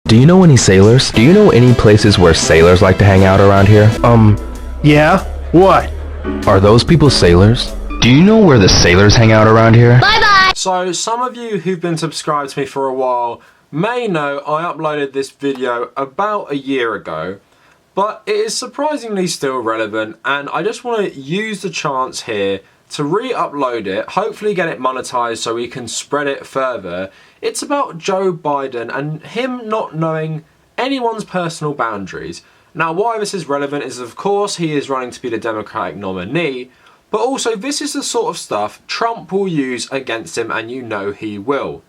Do you know any sailors? Do you know any places where sailors like to hang out around here? Yeah? What? Are those people sailors? Do you know where the sailors hang out around here? So some of you who've been subscribed to me for a while may know I uploaded this video about a year ago, but it is surprisingly still relevant, and I just want to use the chance here to re-upload it, hopefully get it monetized so we can spread it further. It's about Joe Biden and him not knowing anyone's personal boundaries. Now, why this is relevant is, of course, he is running to be the Democratic nominee, but also this is the sort of stuff Trump will use against him, and you know he will.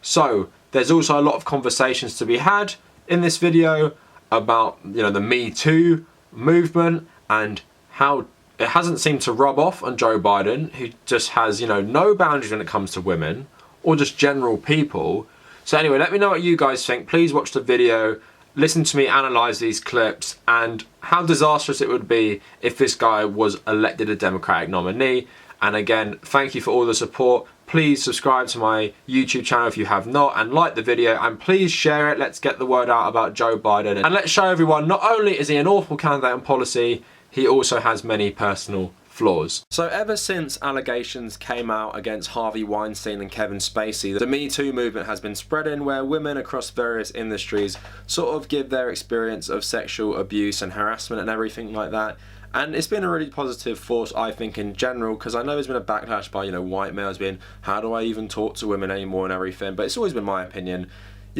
So there's also a lot of conversations to be had in this video about, the Me Too movement and how it hasn't seemed to rub off on Joe Biden, who just has, no boundaries when it comes to women or just general people. So anyway, let me know what you guys think. Please watch the video, listen to me analyze these clips and how disastrous it would be if this guy was elected a Democratic nominee. And again, thank you for all the support. Please subscribe to my YouTube channel if you have not, and like the video, and please share it. Let's get the word out about Joe Biden, and let's show everyone not only is he an awful candidate on policy, he also has many personal flaws. So ever since allegations came out against Harvey Weinstein and Kevin Spacey, the Me Too movement has been spreading, where women across various industries sort of give their experience of sexual abuse and harassment and everything like that. And it's been a really positive force, I think, in general, because I know there's been a backlash by, white males being, how do I even talk to women anymore and everything, but it's always been my opinion,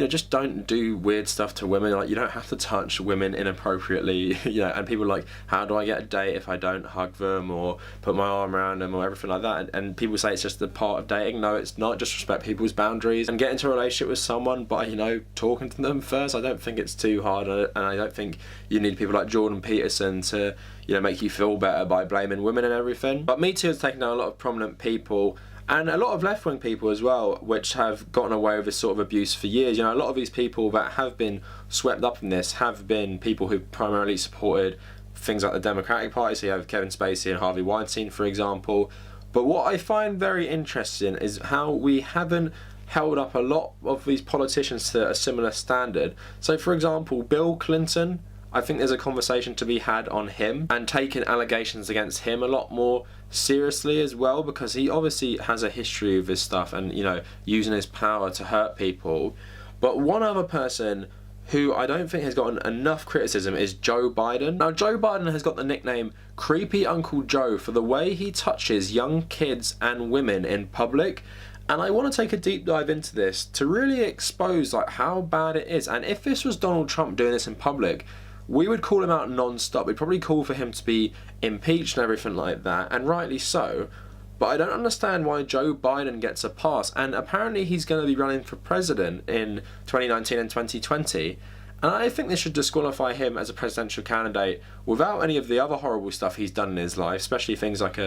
just don't do weird stuff to women. Like, you don't have to touch women inappropriately, and people are like, how do I get a date if I don't hug them or put my arm around them or everything like that, and people say it's just a part of dating. No, it's not. Just respect people's boundaries and get into a relationship with someone by, talking to them first. I don't think it's too hard, and I don't think you need people like Jordan Peterson to, make you feel better by blaming women and everything. But Me Too has taken down a lot of prominent people, and a lot of left-wing people as well, which have gotten away with this sort of abuse for years. A lot of these people that have been swept up in this have been people who primarily supported things like the Democratic Party. So you have Kevin Spacey and Harvey Weinstein, for example. But what I find very interesting is how we haven't held up a lot of these politicians to a similar standard. So, for example, Bill Clinton, I think there's a conversation to be had on him and taking allegations against him a lot more seriously as well, because he obviously has a history of this stuff and, using his power to hurt people. But one other person who I don't think has gotten enough criticism is Joe Biden. Now, Joe Biden has got the nickname Creepy Uncle Joe for the way he touches young kids and women in public. And I want to take a deep dive into this to really expose how bad it is. And if this was Donald Trump doing this in public, we would call him out non-stop. We'd probably call for him to be impeached and everything like that, and rightly so. But I don't understand why Joe Biden gets a pass, and apparently he's going to be running for president in 2019 and 2020. And I think this should disqualify him as a presidential candidate without any of the other horrible stuff he's done in his life, especially things like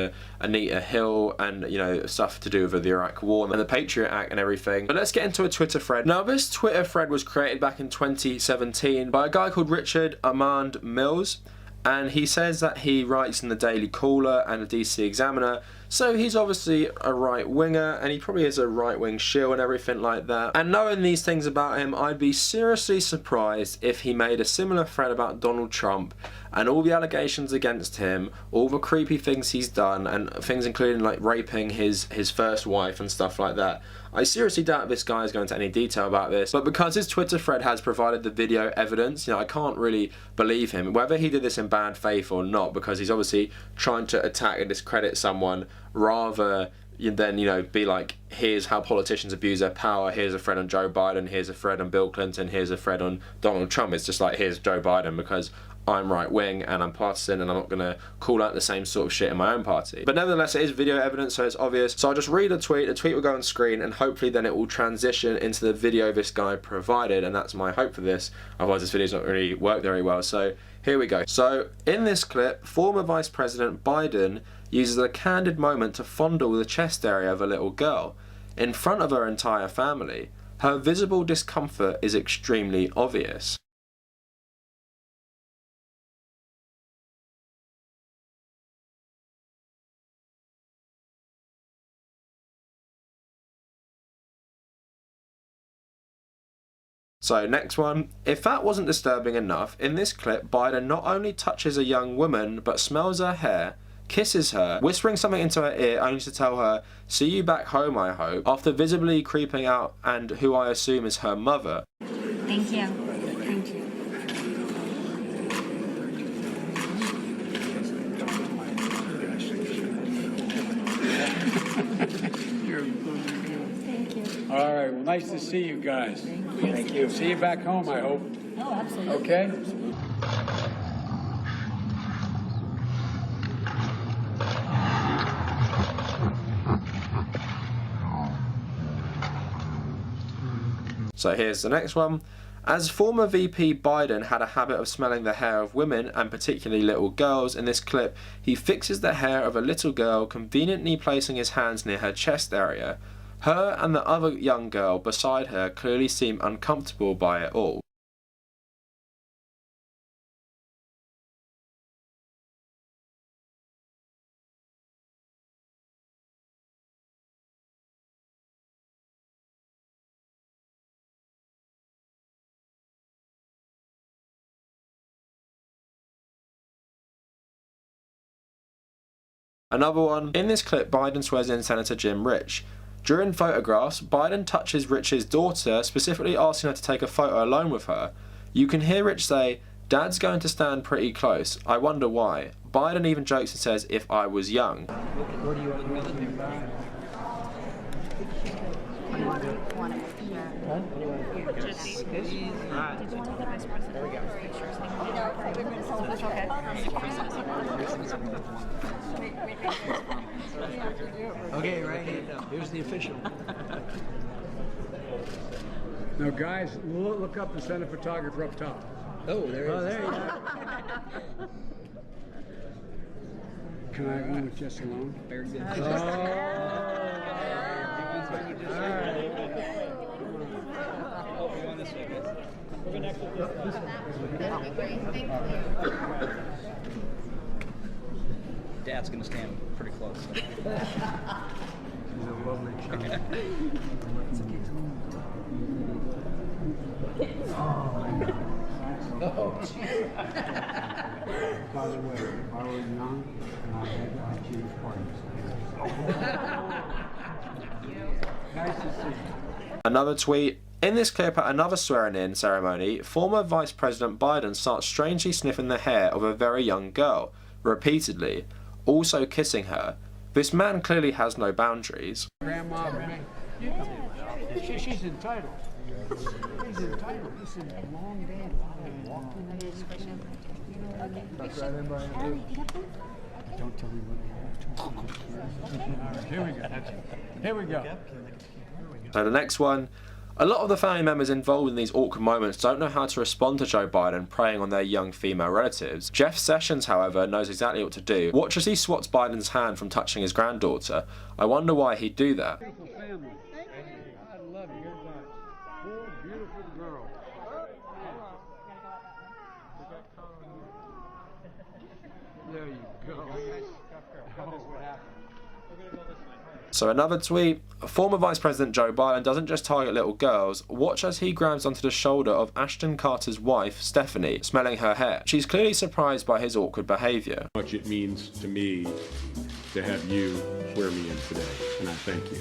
Anita Hill and, stuff to do with the Iraq War and the Patriot Act and everything. But let's get into a Twitter thread. Now, this Twitter thread was created back in 2017 by a guy called Richard Armand Mills. And he says that he writes in the Daily Caller and the DC Examiner, so he's obviously a right-winger, and he probably is a right-wing shill and everything like that. And knowing these things about him, I'd be seriously surprised if he made a similar thread about Donald Trump and all the allegations against him, all the creepy things he's done, and things including raping his first wife and stuff like that. I seriously doubt this guy is going into any detail about this, but because his Twitter thread has provided the video evidence, I can't really believe him, whether he did this in bad faith or not, because he's obviously trying to attack and discredit someone rather than, be like, here's how politicians abuse their power, here's a thread on Joe Biden, here's a thread on Bill Clinton, here's a thread on Donald Trump. It's just like, here's Joe Biden because I'm right wing and I'm partisan and I'm not going to call out the same sort of shit in my own party. But nevertheless, it is video evidence, so it's obvious. So I'll just read a tweet will go on screen, and hopefully then it will transition into the video this guy provided, and that's my hope for this. Otherwise this video's not really worked very well. So here we go. So in this clip, former Vice President Biden uses a candid moment to fondle the chest area of a little girl in front of her entire family. Her visible discomfort is extremely obvious. So next one, if that wasn't disturbing enough, in this clip Biden not only touches a young woman but smells her hair, kisses her, whispering something into her ear only to tell her, "See you back home I hope," after visibly creeping out and who I assume is her mother. Thank you. Thank you. Thank you. All right, well, nice to see you guys. Thank you. See you back home, I hope. Oh, absolutely. Okay? So here's the next one. As former VP Biden had a habit of smelling the hair of women, and particularly little girls, in this clip he fixes the hair of a little girl, conveniently placing his hands near her chest area. Her and the other young girl beside her clearly seem uncomfortable by it all. Another one, in this clip Biden swears in Senator Jim Rich. During photographs, Biden touches Rich's daughter, specifically asking her to take a photo alone with her. You can hear Rich say, "Dad's going to stand pretty close. I wonder why." Biden even jokes and says, "If I was young." Okay, right hand up. Here's the official. Now, guys, look up and send a photographer up top. Oh, there he is. There you go. Can I have one with Jess alone? Very good. Dad's gonna stand pretty close. She's a lovely child. Oh, jeez. By the way, if I were young and I had I'd choose parties. Nice to see you. Another tweet. In this clip at another swearing-in ceremony, former Vice President Biden starts strangely sniffing the hair of a very young girl, repeatedly, also kissing her. This man clearly has no boundaries. Grandma, yeah. She's entitled. He's entitled. He said, "Long day, walking in this thing." That's right, everybody. Don't tell me what I have to. Here we go. Here we go. So the next one. A lot of the family members involved in these awkward moments don't know how to respond to Joe Biden preying on their young female relatives. Jeff Sessions, however, knows exactly what to do. Watch as he swats Biden's hand from touching his granddaughter. I wonder why he'd do that. Beautiful family. I love you. Here's that. Poor, beautiful girl. There you go. So another tweet, former Vice President Joe Biden doesn't just target little girls, watch as he grabs onto the shoulder of Ashton Carter's wife, Stephanie, smelling her hair. She's clearly surprised by his awkward behaviour. How much it means to me to have you swear me in today, and I thank you.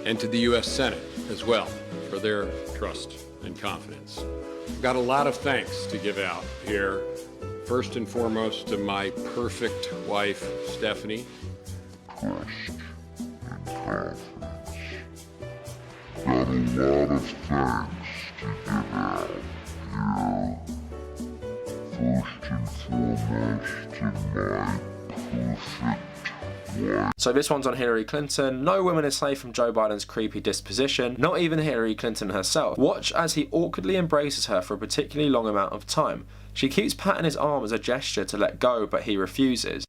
And to the U.S. Senate as well for their trust and confidence. I've got a lot of thanks to give out here. First and foremost to my perfect wife, Stephanie. Got a lot of thanks to give out here. First and foremost to my perfect wife. So this one's on Hillary Clinton. No woman is safe from Joe Biden's creepy disposition, not even Hillary Clinton herself. Watch as he awkwardly embraces her for a particularly long amount of time. She keeps patting his arm as a gesture to let go, but he refuses.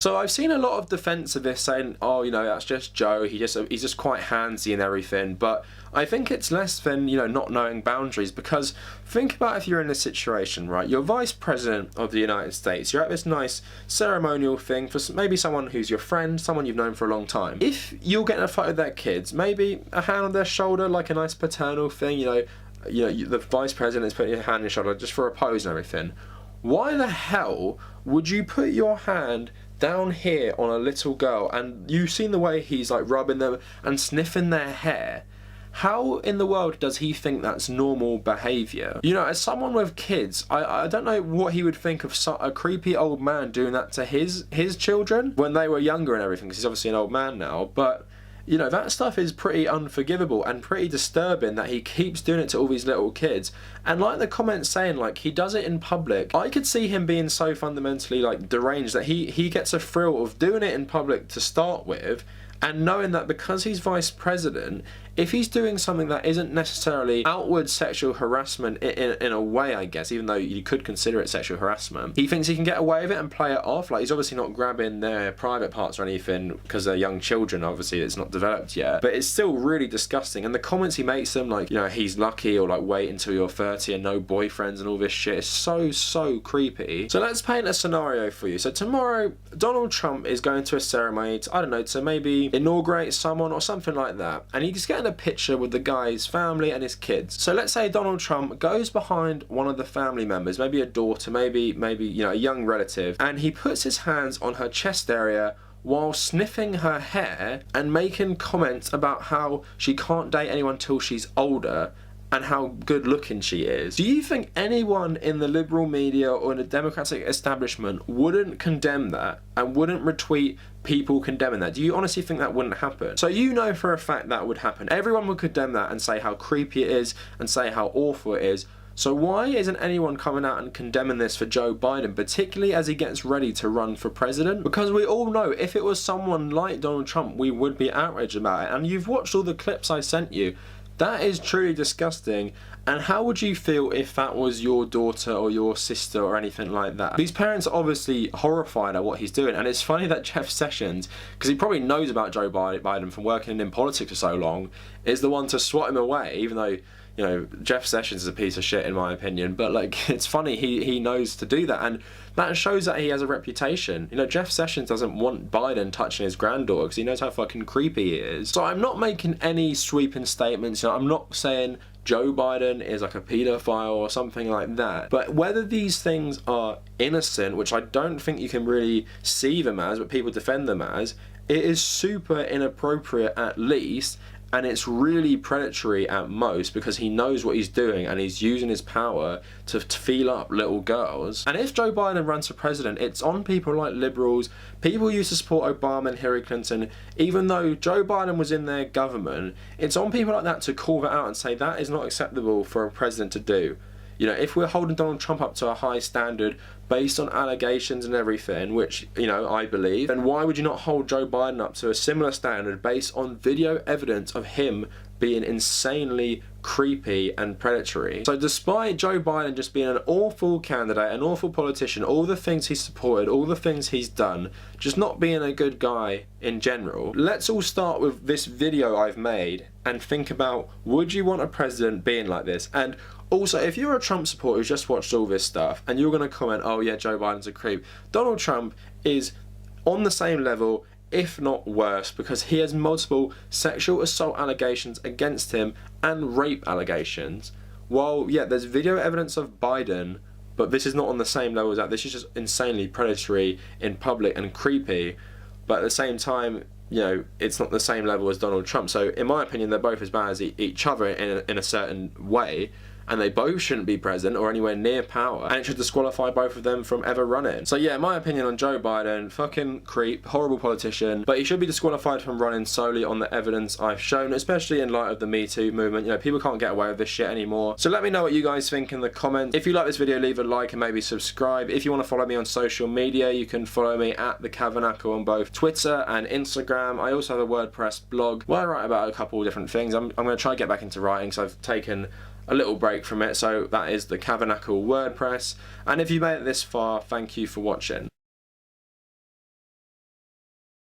So I've seen a lot of defense of this saying, oh, you know, that's just Joe, he's just quite handsy and everything, but I think it's less than, you know, not knowing boundaries, because think about if you're in this situation, right? You're Vice President of the United States, you're at this nice ceremonial thing for maybe someone who's your friend, someone you've known for a long time. If you're getting a photo of their kids, maybe a hand on their shoulder, like a nice paternal thing, you know, the Vice President is putting your hand on your shoulder just for a pose and everything. Why the hell would you put your hand down here on a little girl, and you've seen the way he's like rubbing them and sniffing their hair? How in the world does he think that's normal behaviour? You know, as someone with kids, I don't know what he would think of a creepy old man doing that to his children when they were younger and everything, because he's obviously an old man now, but you know, that stuff is pretty unforgivable and pretty disturbing that he keeps doing it to all these little kids. And like the comments saying, like, he does it in public. I could see him being so fundamentally, like, deranged that he gets a thrill of doing it in public to start with, and knowing that because he's Vice President, if he's doing something that isn't necessarily outward sexual harassment in a way, I guess, even though you could consider it sexual harassment, he thinks he can get away with it and play it off. Like, he's obviously not grabbing their private parts or anything because they're young children, obviously it's not developed yet, but it's still really disgusting. And the comments he makes them, like, you know, he's lucky, or like, wait until you're 30 and no boyfriends and all this shit, is so creepy. So let's paint a scenario for you. So tomorrow Donald Trump is going to a ceremony to, I don't know, to maybe inaugurate someone or something like that, and he's getting a picture with the guy's family and his kids. So let's say Donald Trump goes behind one of the family members, maybe a daughter, maybe you know, a young relative, and he puts his hands on her chest area while sniffing her hair and making comments about how she can't date anyone till she's older and how good looking she is. Do you think anyone in the liberal media or in the democratic establishment wouldn't condemn that and wouldn't retweet people condemning that? Do you honestly think that wouldn't happen? So you know for a fact that would happen. Everyone would condemn that and say how creepy it is and say how awful it is. So why isn't anyone coming out and condemning this for Joe Biden, particularly as he gets ready to run for president? Because we all know if it was someone like Donald Trump, we would be outraged about it. And you've watched all the clips I sent you. That is truly disgusting. And how would you feel if that was your daughter or your sister or anything like that? These parents are obviously horrified at what he's doing, and it's funny that Jeff Sessions, because he probably knows about Joe Biden from working in politics for so long, is the one to swat him away, even though, you know, Jeff Sessions is a piece of shit in my opinion, but like, it's funny he knows to do that, and that shows that he has a reputation. You know, Jeff Sessions doesn't want Biden touching his granddaughter because he knows how fucking creepy he is. So I'm not making any sweeping statements, you know, I'm not saying Joe Biden is like a paedophile or something like that, but whether these things are innocent, which I don't think you can really see them as, but people defend them as, it is super inappropriate at least, and it's really predatory at most, because he knows what he's doing and he's using his power to feel up little girls. And if Joe Biden runs for president, it's on people like liberals, people who used to support Obama and Hillary Clinton, even though Joe Biden was in their government, it's on people like that to call that out and say that is not acceptable for a president to do. You know, if we're holding Donald Trump up to a high standard based on allegations and everything, which, you know, I believe, then why would you not hold Joe Biden up to a similar standard based on video evidence of him being insanely creepy and predatory? So despite Joe Biden just being an awful candidate, an awful politician, all the things he's supported, all the things he's done, just not being a good guy in general, let's all start with this video I've made and think about, would you want a president being like this? And also, if you're a Trump supporter who's just watched all this stuff and you're going to comment, oh yeah, Joe Biden's a creep, Donald Trump is on the same level, if not worse, because he has multiple sexual assault allegations against him and rape allegations. While, yeah, there's video evidence of Biden, but this is not on the same level as that. This is just insanely predatory in public and creepy, but at the same time, you know, it's not the same level as Donald Trump. So in my opinion, they're both as bad as each other in a certain way, and they both shouldn't be president or anywhere near power, and it should disqualify both of them from ever running. So yeah, my opinion on Joe Biden, fucking creep, horrible politician, but he should be disqualified from running solely on the evidence I've shown, especially in light of the Me Too movement. You know, people can't get away with this shit anymore. So let me know what you guys think in the comments. If you like this video, leave a like and maybe subscribe. If you want to follow me on social media, you can follow me at The Cavernacle on both Twitter and Instagram. I also have a WordPress blog where I write about a couple of different things. I'm going to try to get back into writing, so I've taken a little break from it, so that is The Cavernacle WordPress. And if you made it this far, thank you for watching.